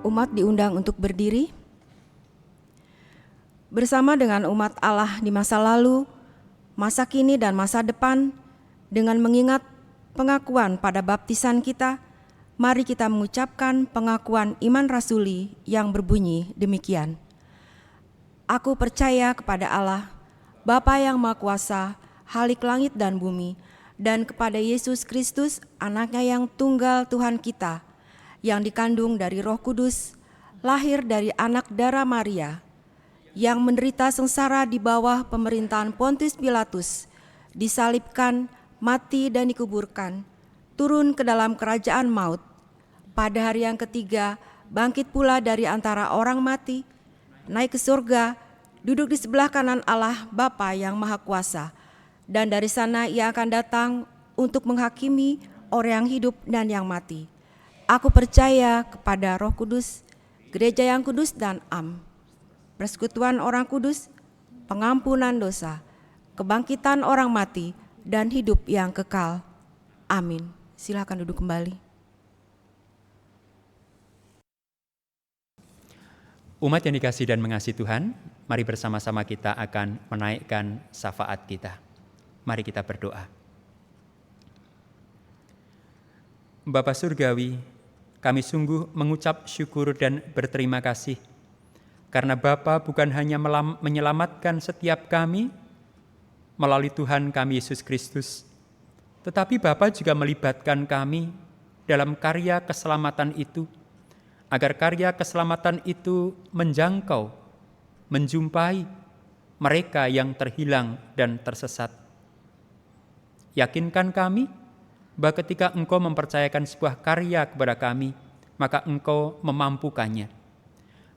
Umat diundang untuk berdiri. Bersama dengan umat Allah di masa lalu, masa kini dan masa depan, dengan mengingat pengakuan pada baptisan kita, mari kita mengucapkan pengakuan iman rasuli yang berbunyi demikian. Aku percaya kepada Allah, Bapa yang Maha Kuasa, Halik langit dan bumi, dan kepada Yesus Kristus, Anaknya yang tunggal Tuhan kita, yang dikandung dari Roh Kudus, lahir dari anak darah Maria, yang menderita sengsara di bawah pemerintahan Pontius Pilatus, disalibkan, mati dan dikuburkan, turun ke dalam kerajaan maut, pada hari yang ketiga bangkit pula dari antara orang mati, naik ke surga, duduk di sebelah kanan Allah Bapa yang Maha Kuasa, dan dari sana Ia akan datang untuk menghakimi orang yang hidup dan yang mati. Aku percaya kepada Roh Kudus, gereja yang kudus dan am, persekutuan orang kudus, pengampunan dosa, kebangkitan orang mati, dan hidup yang kekal. Amin. Silakan duduk kembali. Umat yang dikasihi dan mengasihi Tuhan, mari bersama-sama kita akan menaikkan syafaat kita. Mari kita berdoa. Bapa Surgawi, kami sungguh mengucap syukur dan berterima kasih karena Bapa bukan hanya menyelamatkan setiap kami melalui Tuhan kami Yesus Kristus, tetapi Bapa juga melibatkan kami dalam karya keselamatan itu, agar karya keselamatan itu menjangkau, menjumpai mereka yang terhilang dan tersesat. Yakinkan kami bahwa ketika Engkau mempercayakan sebuah karya kepada kami, maka Engkau memampukannya.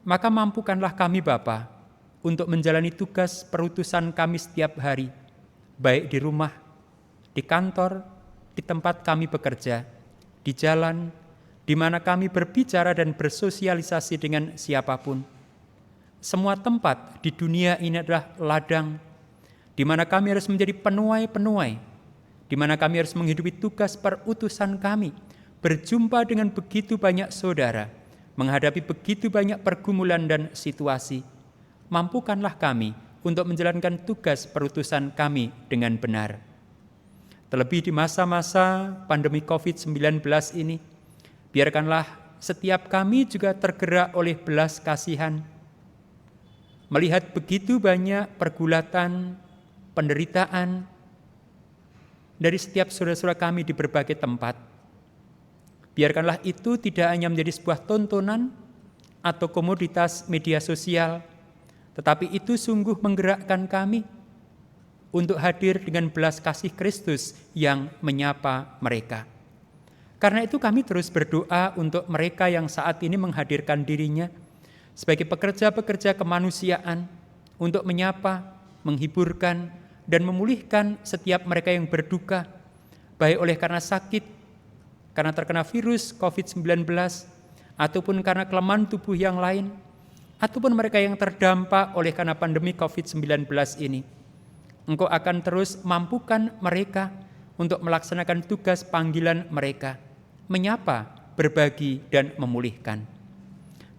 Maka mampukanlah kami Bapa untuk menjalani tugas perutusan kami setiap hari, baik di rumah di kantor, di tempat kami bekerja, di jalan, di mana kami berbicara dan bersosialisasi dengan siapapun. Semua tempat di dunia ini adalah ladang, di mana kami harus menjadi penuai-penuai, di mana kami harus menghidupi tugas perutusan kami, berjumpa dengan begitu banyak saudara, menghadapi begitu banyak pergumulan dan situasi. Mampukanlah kami untuk menjalankan tugas perutusan kami dengan benar. Terlebih di masa-masa pandemi COVID-19 ini, biarkanlah setiap kami juga tergerak oleh belas kasihan, melihat begitu banyak pergulatan, penderitaan dari setiap saudara-saudara kami di berbagai tempat. Biarkanlah itu tidak hanya menjadi sebuah tontonan atau komoditas media sosial, tetapi itu sungguh menggerakkan kami untuk hadir dengan belas kasih Kristus yang menyapa mereka. Karena itu kami terus berdoa untuk mereka yang saat ini menghadirkan dirinya sebagai pekerja-pekerja kemanusiaan untuk menyapa, menghiburkan, dan memulihkan setiap mereka yang berduka, baik oleh karena sakit, karena terkena virus COVID-19, ataupun karena kelemahan tubuh yang lain, ataupun mereka yang terdampak oleh karena pandemi COVID-19 ini. Engkau akan terus mampukan mereka untuk melaksanakan tugas panggilan mereka, menyapa, berbagi, dan memulihkan.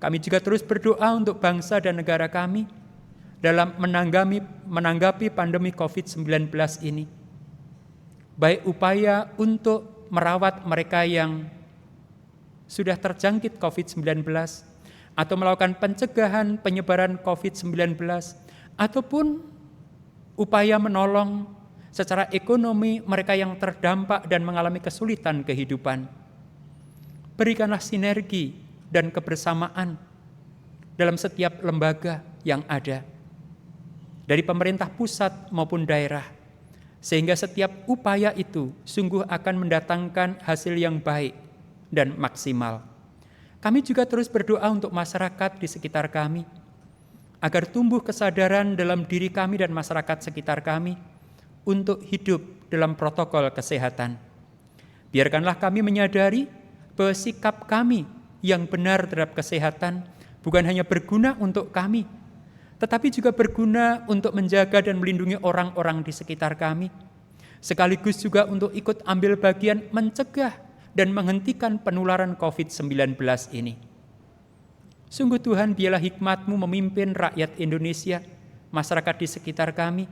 Kami juga terus berdoa untuk bangsa dan negara kami dalam menanggapi pandemi COVID-19 ini. Baik upaya untuk merawat mereka yang sudah terjangkit COVID-19, atau melakukan pencegahan penyebaran COVID-19, ataupun upaya menolong secara ekonomi mereka yang terdampak dan mengalami kesulitan kehidupan. Berikanlah sinergi dan kebersamaan dalam setiap lembaga yang ada, dari pemerintah pusat maupun daerah, sehingga setiap upaya itu sungguh akan mendatangkan hasil yang baik dan maksimal. Kami juga terus berdoa untuk masyarakat di sekitar kami, agar tumbuh kesadaran dalam diri kami dan masyarakat sekitar kami untuk hidup dalam protokol kesehatan. Biarkanlah kami menyadari bahwa sikap kami yang benar terhadap kesehatan bukan hanya berguna untuk kami, tetapi juga berguna untuk menjaga dan melindungi orang-orang di sekitar kami, sekaligus juga untuk ikut ambil bagian mencegah dan menghentikan penularan COVID-19 ini. Sungguh Tuhan, biarlah hikmat-Mu memimpin rakyat Indonesia, masyarakat di sekitar kami.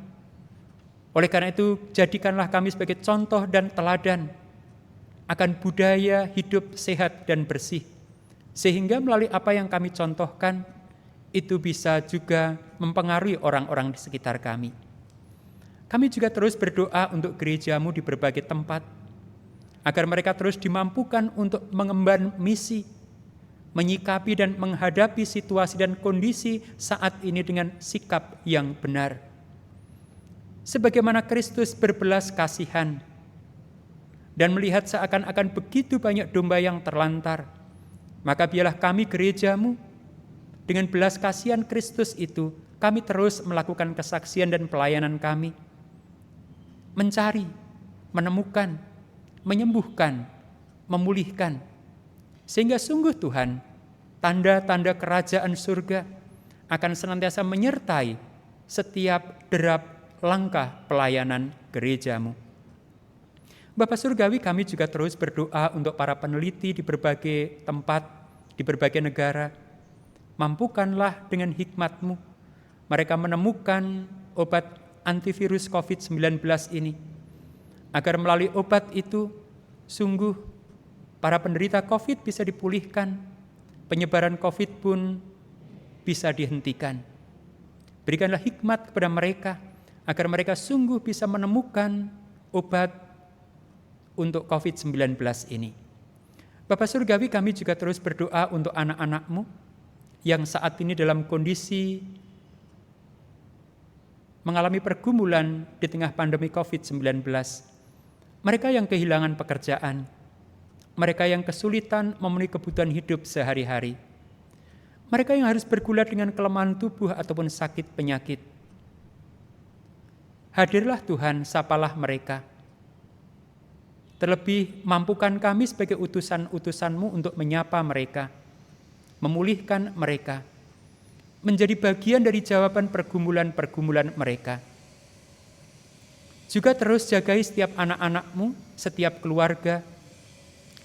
Oleh karena itu, jadikanlah kami sebagai contoh dan teladan akan budaya hidup sehat dan bersih, sehingga melalui apa yang kami contohkan, itu bisa juga mempengaruhi orang-orang di sekitar kami. Kami juga terus berdoa untuk gereja-Mu di berbagai tempat, agar mereka terus dimampukan untuk mengemban misi, menyikapi dan menghadapi situasi dan kondisi saat ini dengan sikap yang benar. Sebagaimana Kristus berbelas kasihan dan melihat seakan-akan begitu banyak domba yang terlantar, maka biarlah kami gereja-Mu dengan belas kasihan Kristus itu, kami terus melakukan kesaksian dan pelayanan kami, mencari, menemukan, menyembuhkan, memulihkan, sehingga sungguh Tuhan, tanda-tanda kerajaan surga akan senantiasa menyertai setiap derap langkah pelayanan gereja-Mu. Bapa Surgawi, kami juga terus berdoa untuk para peneliti di berbagai tempat, di berbagai negara. Mampukanlah dengan hikmat-Mu mereka menemukan obat antivirus COVID-19 ini, agar melalui obat itu sungguh para penderita COVID bisa dipulihkan, penyebaran COVID pun bisa dihentikan. Berikanlah hikmat kepada mereka, agar mereka sungguh bisa menemukan obat untuk COVID-19 ini. Bapa Surgawi, kami juga terus berdoa untuk anak-anak-Mu yang saat ini dalam kondisi mengalami pergumulan di tengah pandemi COVID-19. Mereka yang kehilangan pekerjaan, mereka yang kesulitan memenuhi kebutuhan hidup sehari-hari, mereka yang harus bergulat dengan kelemahan tubuh ataupun sakit penyakit. Hadirlah Tuhan, sapalah mereka. Terlebih mampukan kami sebagai utusan-utusan-Mu untuk menyapa mereka, memulihkan mereka, menjadi bagian dari jawaban pergumulan-pergumulan mereka. Juga terus jagai setiap anak-anak-Mu, setiap keluarga,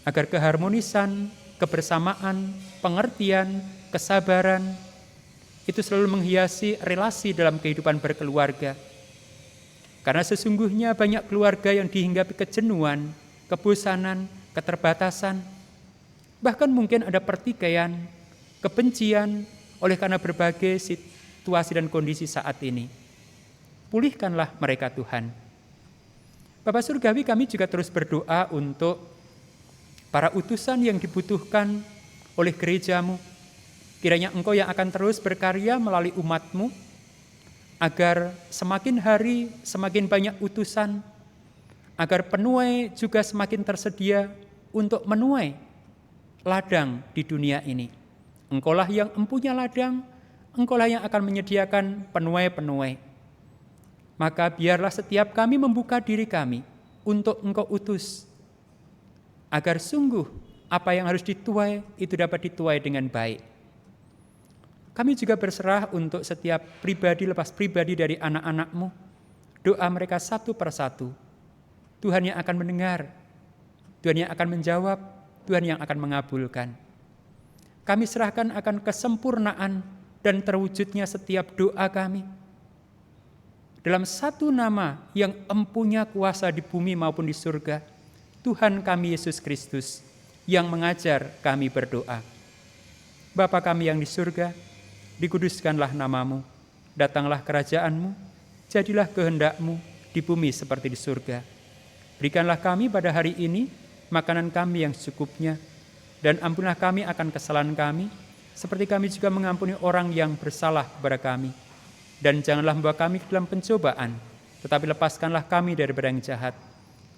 agar keharmonisan, kebersamaan, pengertian, kesabaran, itu selalu menghiasi relasi dalam kehidupan berkeluarga. Karena sesungguhnya banyak keluarga yang dihinggapi kejenuhan, kebosanan, keterbatasan, bahkan mungkin ada pertikaian, kebencian oleh karena berbagai situasi dan kondisi saat ini. Pulihkanlah mereka Tuhan. Bapak Surgawi, kami juga terus berdoa untuk para utusan yang dibutuhkan oleh gereja-Mu. Kiranya Engkau yang akan terus berkarya melalui umat-Mu, agar semakin hari semakin banyak utusan, agar penuai juga semakin tersedia untuk menuai ladang di dunia ini. Engkaulah yang empunya ladang, Engkaulah yang akan menyediakan penuai-penuai. Maka biarlah setiap kami membuka diri kami untuk Engkau utus, agar sungguh apa yang harus dituai itu dapat dituai dengan baik. Kami juga berserah untuk setiap pribadi lepas pribadi dari anak-anak-Mu. Doa mereka satu persatu. Tuhan yang akan mendengar, Tuhan yang akan menjawab, Tuhan yang akan mengabulkan. Kami serahkan akan kesempurnaan dan terwujudnya setiap doa kami. Dalam satu nama yang empunya kuasa di bumi maupun di surga, Tuhan kami Yesus Kristus yang mengajar kami berdoa. Bapa kami yang di surga, dikuduskanlah nama-Mu, datanglah kerajaan-Mu, jadilah kehendak-Mu di bumi seperti di surga. Berikanlah kami pada hari ini makanan kami yang secukupnya, dan ampunlah kami akan kesalahan kami, seperti kami juga mengampuni orang yang bersalah kepada kami. Dan janganlah membawa kami ke dalam pencobaan, tetapi lepaskanlah kami daripada yang jahat.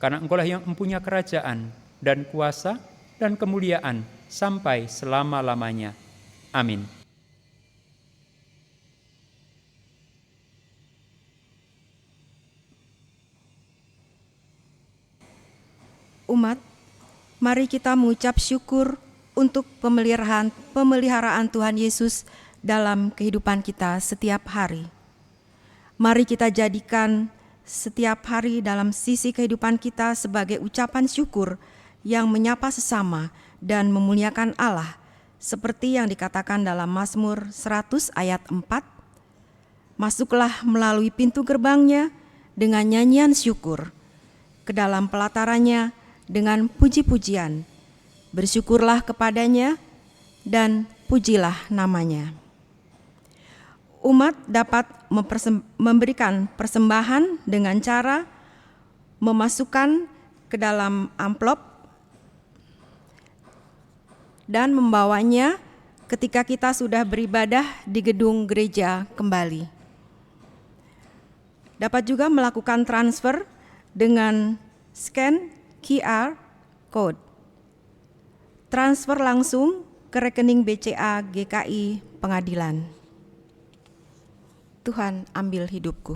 Karena Engkaulah yang mempunyai kerajaan dan kuasa dan kemuliaan sampai selama-lamanya. Amin. Umat, mari kita mengucap syukur untuk pemeliharaan Tuhan Yesus dalam kehidupan kita setiap hari. Mari kita jadikan setiap hari dalam sisi kehidupan kita sebagai ucapan syukur yang menyapa sesama dan memuliakan Allah, seperti yang dikatakan dalam Mazmur 100 ayat 4. Masuklah melalui pintu gerbangnya dengan nyanyian syukur, ke dalam pelatarannya dengan puji-pujian. Bersyukurlah kepadanya dan pujilah namanya. Umat dapat memberikan persembahan dengan cara memasukkan ke dalam amplop dan membawanya ketika kita sudah beribadah di gedung gereja kembali. Dapat juga melakukan transfer dengan scan QR Code. Transfer langsung ke rekening BCA GKI Pengadilan. Tuhan ambil hidupku.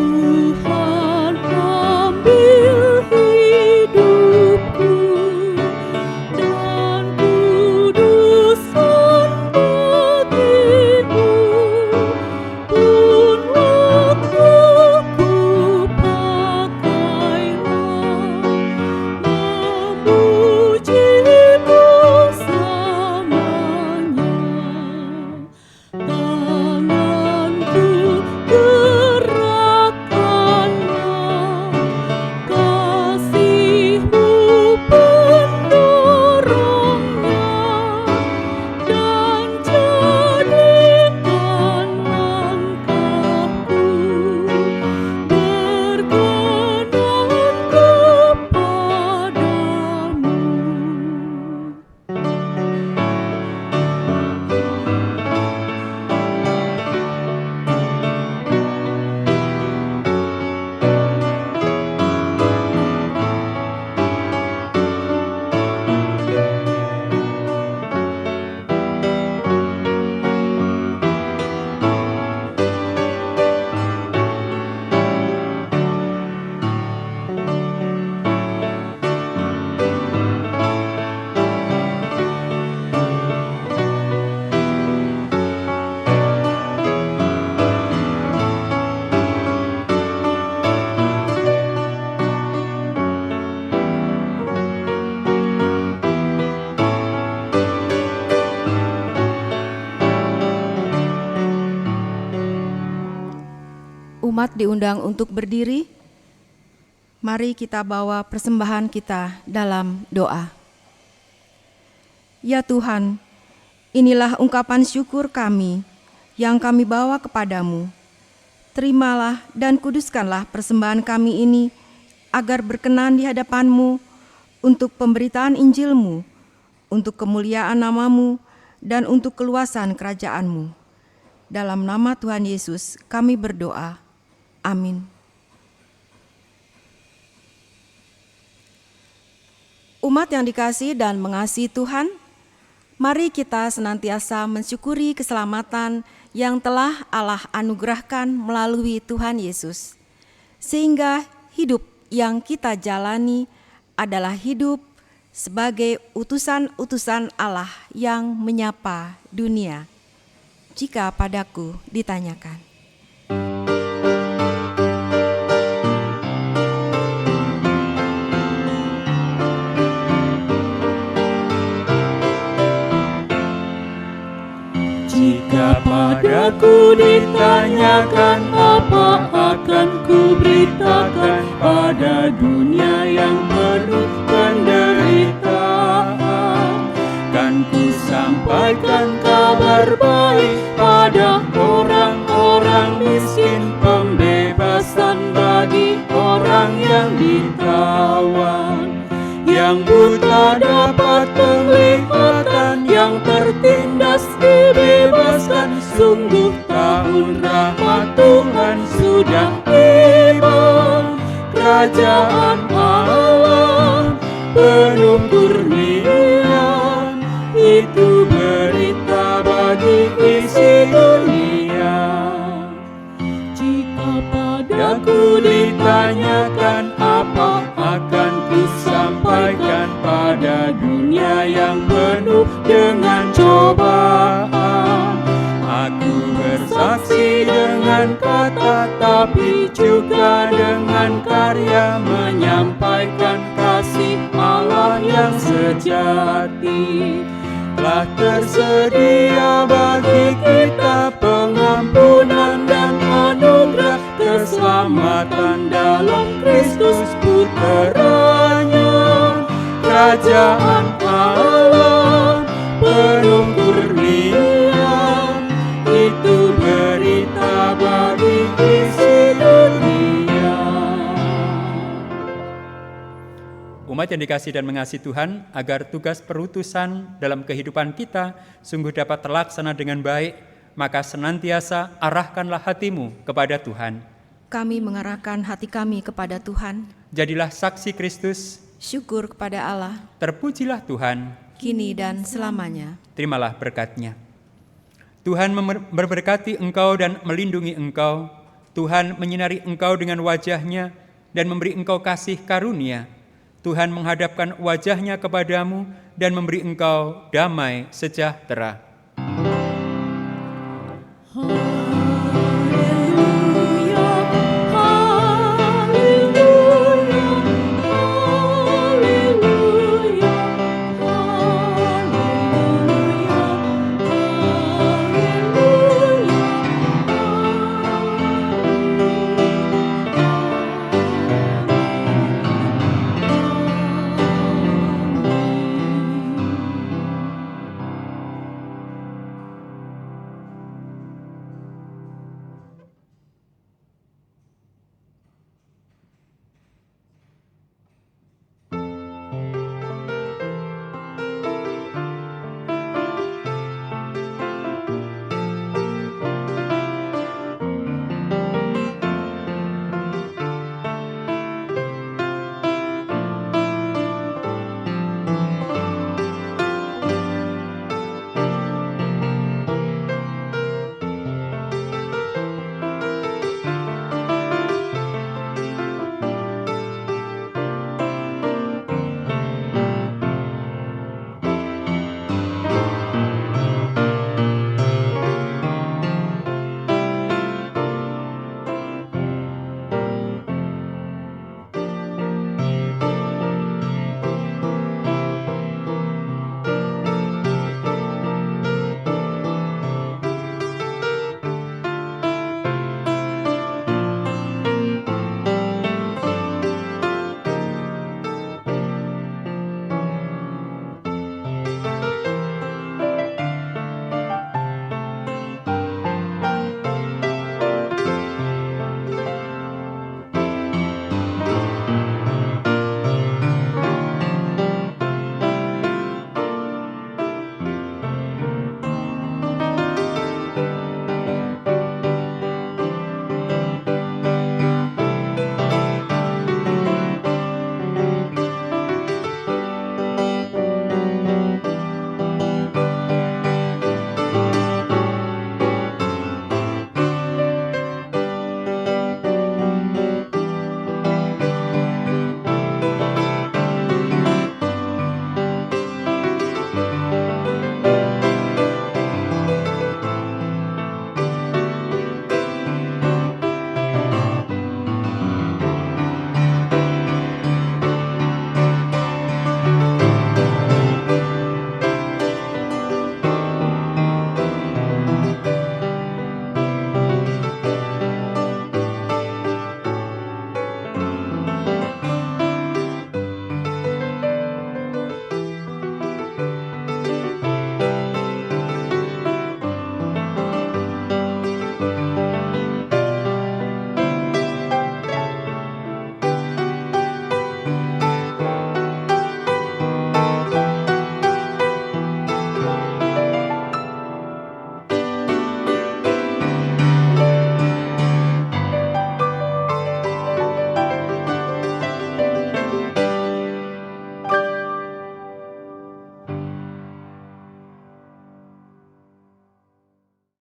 Tuhan ambil hidupku dan kuduskan bagimu, pun waktuku diundang untuk berdiri, mari kita bawa persembahan kita dalam doa. Ya Tuhan, inilah ungkapan syukur kami yang kami bawa kepadamu. Terimalah dan kuduskanlah persembahan kami ini agar berkenan di hadapan-Mu untuk pemberitaan Injil-Mu, untuk kemuliaan nama-Mu, dan untuk keluasan kerajaan-Mu. Dalam nama Tuhan Yesus kami berdoa. Amin. Umat yang dikasihi dan mengasihi Tuhan, mari kita senantiasa mensyukuri keselamatan yang telah Allah anugerahkan melalui Tuhan Yesus, sehingga hidup yang kita jalani adalah hidup sebagai utusan-utusan Allah yang menyapa dunia. Jika padaku ditanyakan, jika padaku ditanyakan, apa akan ku beritakan pada dunia yang penuh penderitaan? Kan ku sampaikan kabar baik pada orang-orang miskin, pembebasan bagi orang yang ditawan, yang buta dapat penglihatan, yang tertindas dibebaskan. Sungguh tahun rahmat Tuhan sudah tiba. Kerajaan Allah penuh kurnia, itu berita bagi isi dunia. Jika padaku ditanyakan, apa akan ku sampaikan pada dunia yang penuh dengan cobaan? Aku bersaksi dengan kata, tapi juga dengan karya, menyampaikan kasih Allah yang sejati. Telah tersedia bagi kita pengampunan dan anugerah, keselamatan dalam Kristus Putranya. Kerajaan Allah penuh kurnia, itu berita bagi isi dunia. Umat yang dikasihi dan mengasihi Tuhan, agar tugas perutusan dalam kehidupan kita sungguh dapat terlaksana dengan baik, maka senantiasa arahkanlah hatimu kepada Tuhan. kami mengarahkan hati kami kepada Tuhan. Jadilah saksi Kristus, Syukur kepada Allah, terpujilah Tuhan, kini dan selamanya. terimalah berkat-Nya. Tuhan memberkati engkau dan melindungi engkau. Tuhan menyinari engkau dengan wajah-Nya dan memberi engkau kasih karunia. Tuhan menghadapkan wajah-Nya kepadamu dan memberi engkau damai sejahtera.